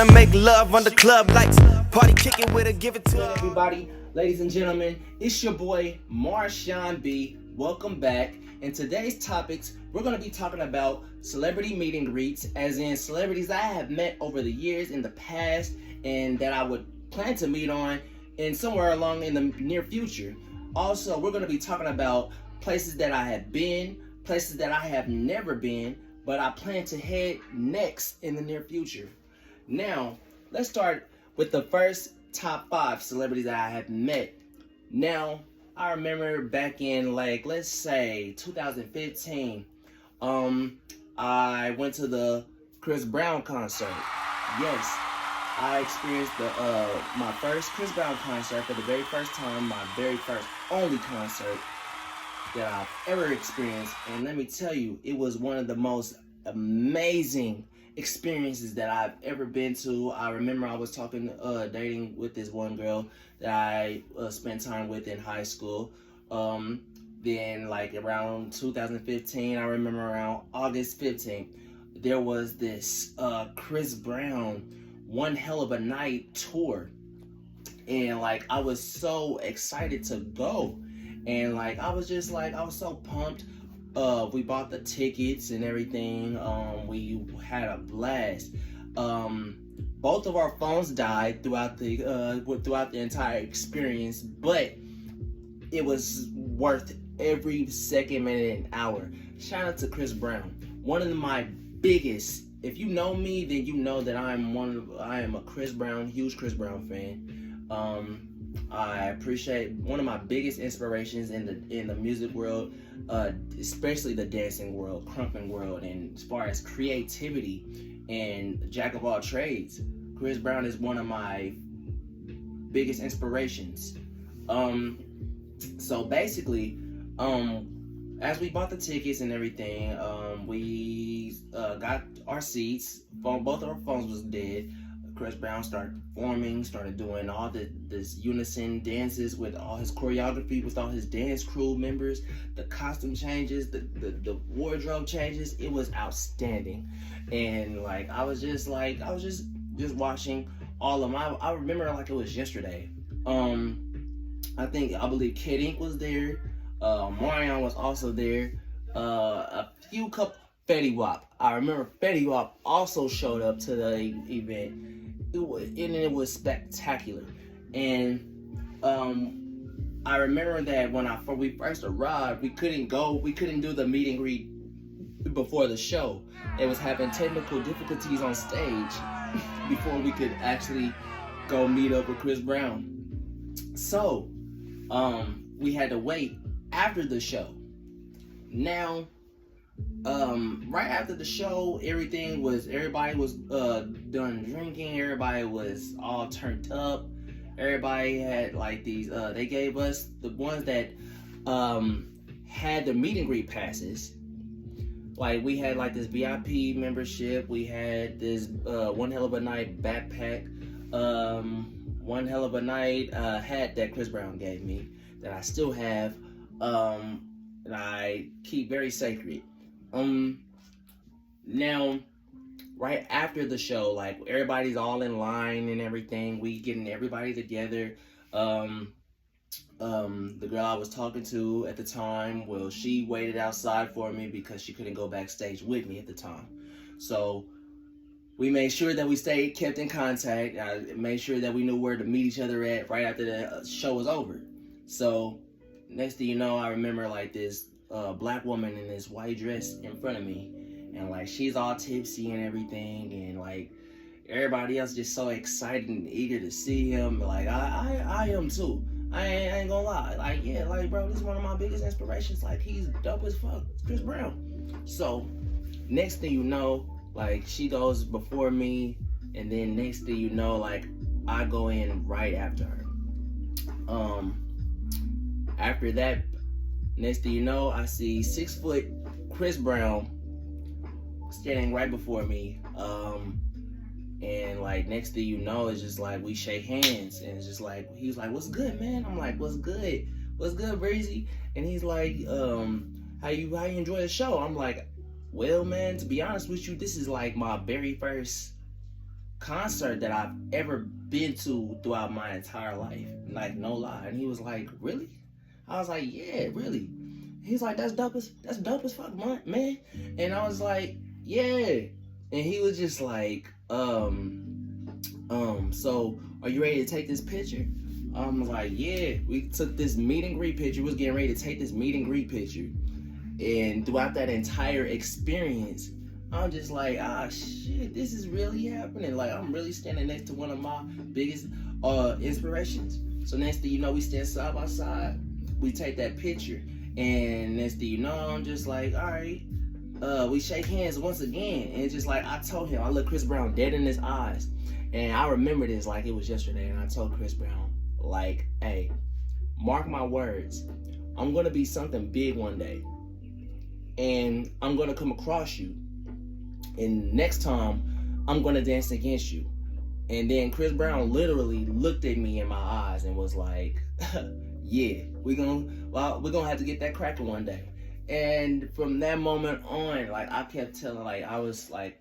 tryna make love under club lights. Party kicking with her, give it to her. Everybody, ladies and gentlemen, it's your boy Marshawn B. Welcome back. In today's topics, we're going to be talking about celebrity meet and greets, as in celebrities I have met over the years in the past and that I would plan to meet on and somewhere along in the near future. Also, we're going to be talking about places that I have been, places that I have never been, but I plan to head next in the near future. Now, let's start with the first top 5 celebrities that I have met. Now, I remember back in, like, let's say 2015, I went to the Chris Brown concert. Yes, I experienced my first Chris Brown concert for the very first time, my very first only concert that I've ever experienced. And let me tell you, it was one of the most amazing experiences that I've ever been to. I remember I was dating with this one girl that I spent time with in high school. Then like around 2015, I remember around August 15th, there was this Chris Brown One Hell of a Night tour. And like, I was so excited to go. And like, I was so pumped. We bought the tickets and everything. We had a blast. Both of our phones died throughout the entire experience, but it was worth every second, minute, and hour. Shout out to Chris Brown, one of my biggest. If you know me, then you know that I am a Chris Brown, huge Chris Brown fan. I appreciate one of my biggest inspirations in the music world, especially the dancing world, crumping world, and as far as creativity and jack of all trades, Chris Brown is one of my biggest inspirations. So basically, as we bought the tickets and everything, we got our seats. Both of our phones was dead. Chris Brown started performing, started doing all this unison dances with all his choreography, with all his dance crew members, the costume changes, the wardrobe changes. It was outstanding. And like, I was just watching all of my, I remember like it was yesterday. I believe Kid Ink was there. Marshawn was also there. A few couple, Fetty Wap. I remember Fetty Wap also showed up to the event. It was spectacular. And I remember that when we first arrived, we couldn't do the meet and greet before the show. It was having technical difficulties on stage before we could actually go meet up with Chris Brown. So we had to wait after the show. Now, right after the show, everybody was done drinking, everybody was all turned up, everybody had like these, they gave us the ones that had the meet and greet passes. Like, we had like this VIP membership, we had this One Hell of a Night backpack, One Hell of a Night hat that Chris Brown gave me, that I still have, that I keep very sacred. Now, right after the show, like, everybody's all in line and everything, we getting everybody together. The girl I was talking to at the time, well, she waited outside for me because she couldn't go backstage with me at the time. So we made sure that we kept in contact. I made sure that we knew where to meet each other at right after the show was over. So next thing you know, I remember like this black woman in this white dress in front of me, and like, she's all tipsy and everything, and like, everybody else just so excited and eager to see him. Like, I am too. I ain't gonna lie. Like, yeah, like, bro, this is one of my biggest inspirations. Like, he's dope as fuck. It's Chris Brown. So next thing you know, like, she goes before me, and then next thing you know, like, I go in right after her. After that, next thing you know, I see 6-foot Chris Brown standing right before me. And like, next thing you know, it's just like, we shake hands, and it's just like, he was like, "What's good, man?" I'm like, "What's good? What's good, Breezy?" And he's like, how you enjoy the show?" I'm like, "Well, man, to be honest with you, this is like my very first concert that I've ever been to throughout my entire life. Like, no lie. And he was like, really? I was like, yeah, really. He's like, that's dope as fuck, man. And I was like, yeah. And he was just like, so are you ready to take this picture? I was like, yeah. We took this meet and greet picture. We was getting ready to take this meet and greet picture. And throughout that entire experience, I'm just like, shit, this is really happening. Like, I'm really standing next to one of my biggest inspirations. So next thing you know, we stand side by side. We take that picture. And next thing you know, I'm just like, all right. We shake hands once again. And it's just like, I told him, I looked Chris Brown dead in his eyes. And I remember this like it was yesterday. And I told Chris Brown, like, hey, mark my words. I'm going to be something big one day. And I'm going to come across you. And next time, I'm going to dance against you. And then Chris Brown literally looked at me in my eyes and was like, yeah, we're gonna have to get that cracker one day. And from that moment on, like, I kept telling, like, I was like,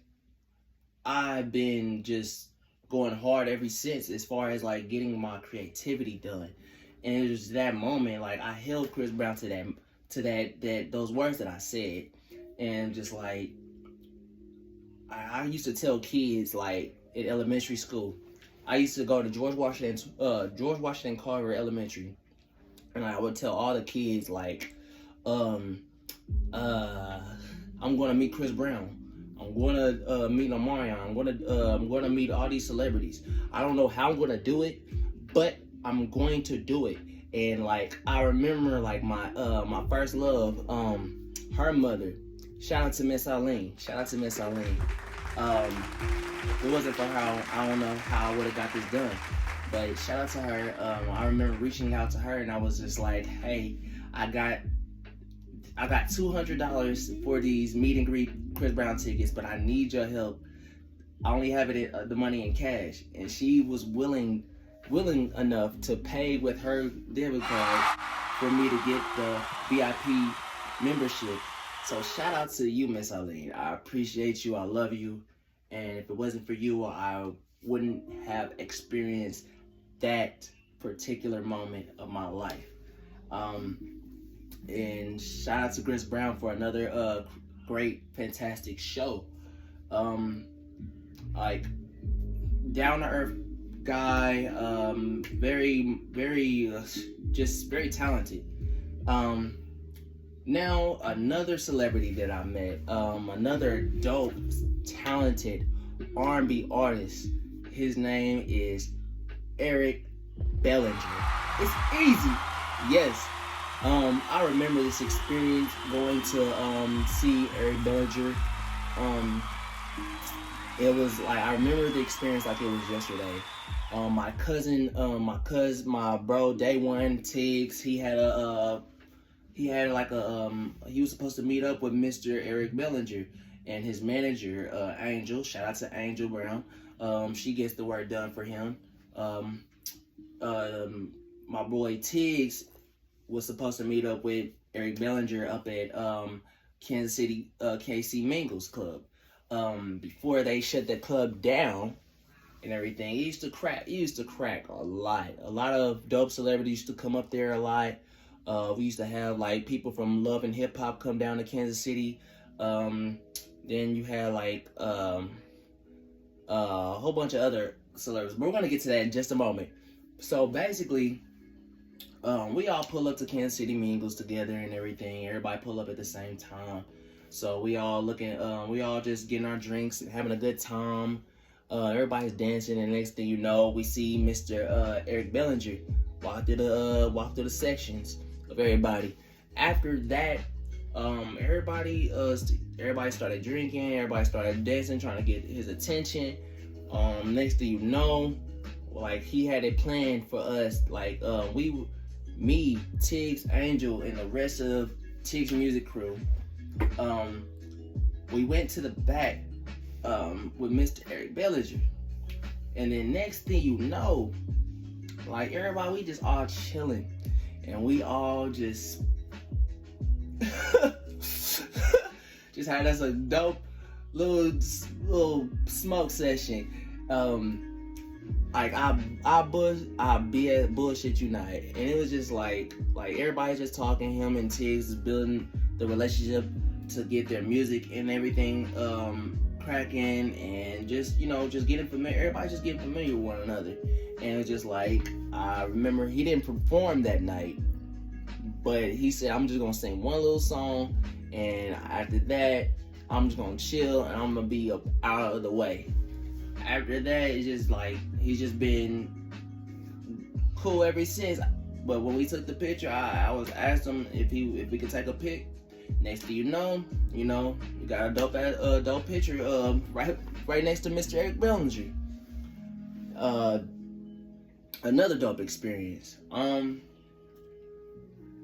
I've been just going hard ever since as far as like getting my creativity done. And it was that moment, like, I held Chris Brown to those words that I said. And just like, I used to tell kids, like, in elementary school, I used to go to George Washington Carver Elementary, and I would tell all the kids, like, I'm gonna meet Chris Brown. I'm gonna meet Marshawn. I'm gonna meet all these celebrities. I don't know how I'm gonna do it, but I'm going to do it. And like, I remember, like, my first love, her mother. Shout out to Miss Eileen. If it wasn't for her, I don't know how I would have got this done. But shout out to her. I remember reaching out to her and I was just like, hey, I got $200 for these meet and greet Chris Brown tickets, but I need your help. I only have the money in cash. And she was willing enough to pay with her debit card for me to get the VIP membership. So shout out to you, Miss Eileen. I appreciate you. I love you. And if it wasn't for you, I wouldn't have experienced that particular moment of my life. And shout out to Chris Brown for another great, fantastic show. Like, down to earth guy, very, very, just very talented. Now, another celebrity that I met, another dope, talented R&B artist. His name is Eric Bellinger. It's easy. Yes. I remember this experience going to see Eric Bellinger. It was like, I remember the experience like it was yesterday. My bro, Day One, Tiggs, he was supposed to meet up with Mr. Eric Bellinger and his manager, Angel. Shout out to Angel Brown. She gets the work done for him. My boy Tiggs was supposed to meet up with Eric Bellinger up at Kansas City KC Mingles Club. Before they shut the club down and everything, he used to crack a lot. A lot of dope celebrities used to come up there a lot. We used to have like people from Love and Hip Hop come down to Kansas City. Then you had like a whole bunch of other celebrities. But we're gonna get to that in just a moment. So basically, we all pull up to Kansas City Mingles together and everything. Everybody pull up at the same time. So we all just getting our drinks and having a good time. Everybody's dancing, and next thing you know, we see Mr. Eric Bellinger walk through the sections of everybody. After that, everybody started drinking, everybody started dancing, trying to get his attention. Next thing you know, like, he had it planned for us. Like, me, Tiggs, Angel, and the rest of Tiggs music crew, we went to the back with Mr. Eric Bellinger. And then next thing you know, like, everybody, we just all chilling. And we all just just had us a dope little smoke session. Like I be at Bullshit Unite, and it was just like everybody's just talking. Him and Tiggs is building the relationship to get their music and everything cracking, and just getting familiar. Everybody just getting familiar with one another, and it's just like I remember he didn't perform that night, but he said, "I'm just gonna sing one little song, and after that, I'm just gonna chill and I'm gonna be out of the way." After that, it's just like he's just been cool ever since. But when we took the picture, I was asked him if we could take a pic. Next thing you know, you got a dope picture right next to Mr. Eric Bellinger. Another dope experience.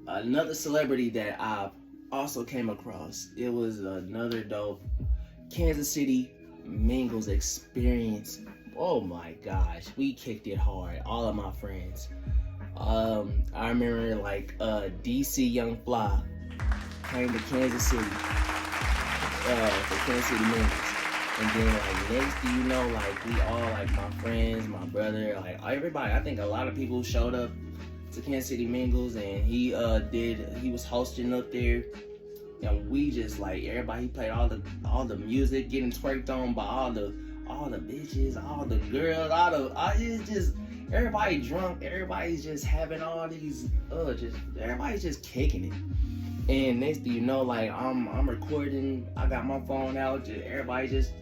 Another celebrity that I also came across. It was another dope Kansas City Mingles experience. Oh my gosh, we kicked it hard, all of my friends. I remember DC Young Fly came to Kansas City for Kansas City Mingles, and then next thing you know, we all my friends, my brother, everybody. I think a lot of people showed up to Kansas City Mingles, and he was hosting up there. And we just everybody, he played all the music, getting twerked on by all the bitches, all the girls, it's just everybody drunk, everybody's just having all these everybody's just kicking it. And next thing you know, I'm recording, I got my phone out, everybody's just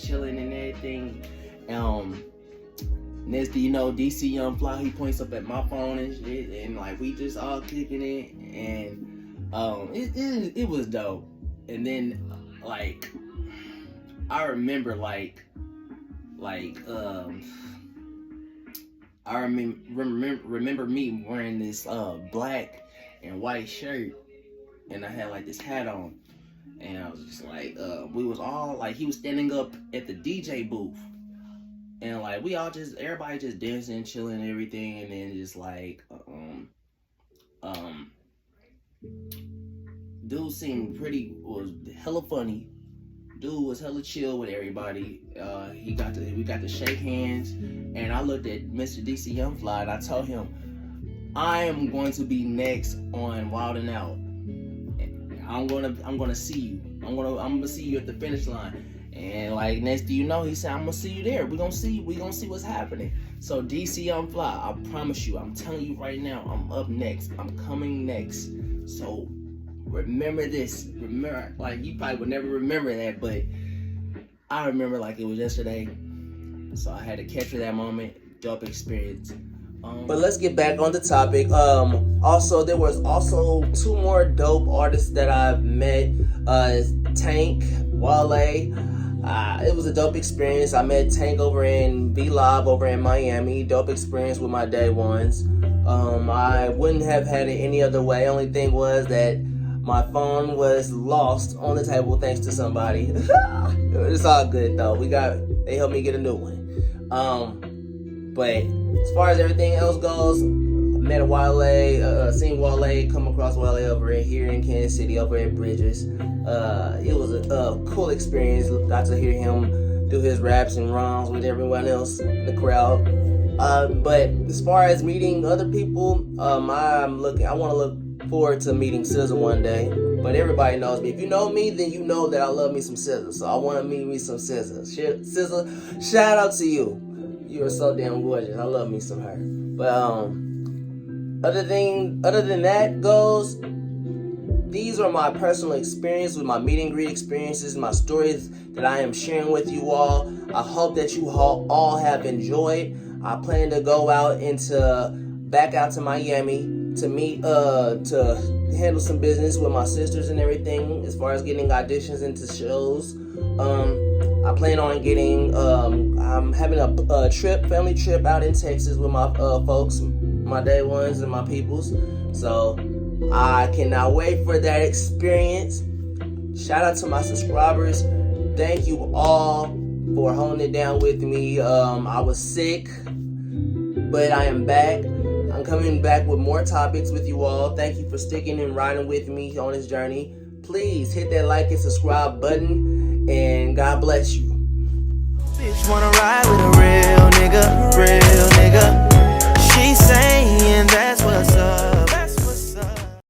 chilling and everything. Next thing you know, DC Young Fly, he points up at my phone and shit, and we just all kicking it, and it was dope. And then I remember I remember me wearing this black and white shirt, and I had this hat on, and I was just we was all he was standing up at the DJ booth, and we all everybody just dancing, chilling and everything, and then just dude was hella funny. Dude was hella chill with everybody. We got to shake hands, and I looked at Mr. DC Young Fly and I told him, I am going to be next on Wild 'N Out. I'm gonna see you. I'm gonna see you at the finish line. And next thing you know, he said, I'm gonna see you there. We gonna see what's happening. So DC Young Fly, I promise you, I'm telling you right now, I'm up next. I'm coming next. So remember this. Remember, you probably would never remember that, but I remember it was yesterday. So I had to capture that moment. Dope experience. But let's get back on the topic. Also, there was also two more dope artists that I've met. Tank, Wale. It was a dope experience. I met Tank over in B-Lob over in Miami. Dope experience with my day ones. I wouldn't have had it any other way. Only thing was that my phone was lost on the table thanks to somebody. It's all good though. They helped me get a new one. But as far as everything else goes, I met Wale, seen Wale, come across Wale over here in Kansas City, over at Bridges. It was a cool experience. Got to hear him do his raps and rhymes with everyone else in the crowd. But as far as meeting other people, I want to look forward to meeting SZA one day. But everybody knows me. If you know me, then you know that I love me some SZA. So I want to meet me some SZA. SZA, shout out to you. You are so damn gorgeous. I love me some her. But other than that goes, these are my personal experiences with my meet and greet experiences, my stories that I am sharing with you all. I hope that you all have enjoyed. I plan to go back out to Miami to meet, to handle some business with my sisters and everything as far as getting auditions into shows. I plan on getting, I'm having a family trip out in Texas with my folks, my day ones and my peoples. So I cannot wait for that experience. Shout out to my subscribers. Thank you all for holding it down with me. I was sick, but I am back. I'm coming back with more topics with you all. Thank you for sticking and riding with me on this journey. Please hit that like and subscribe button, and God bless you. Just wanna ride with a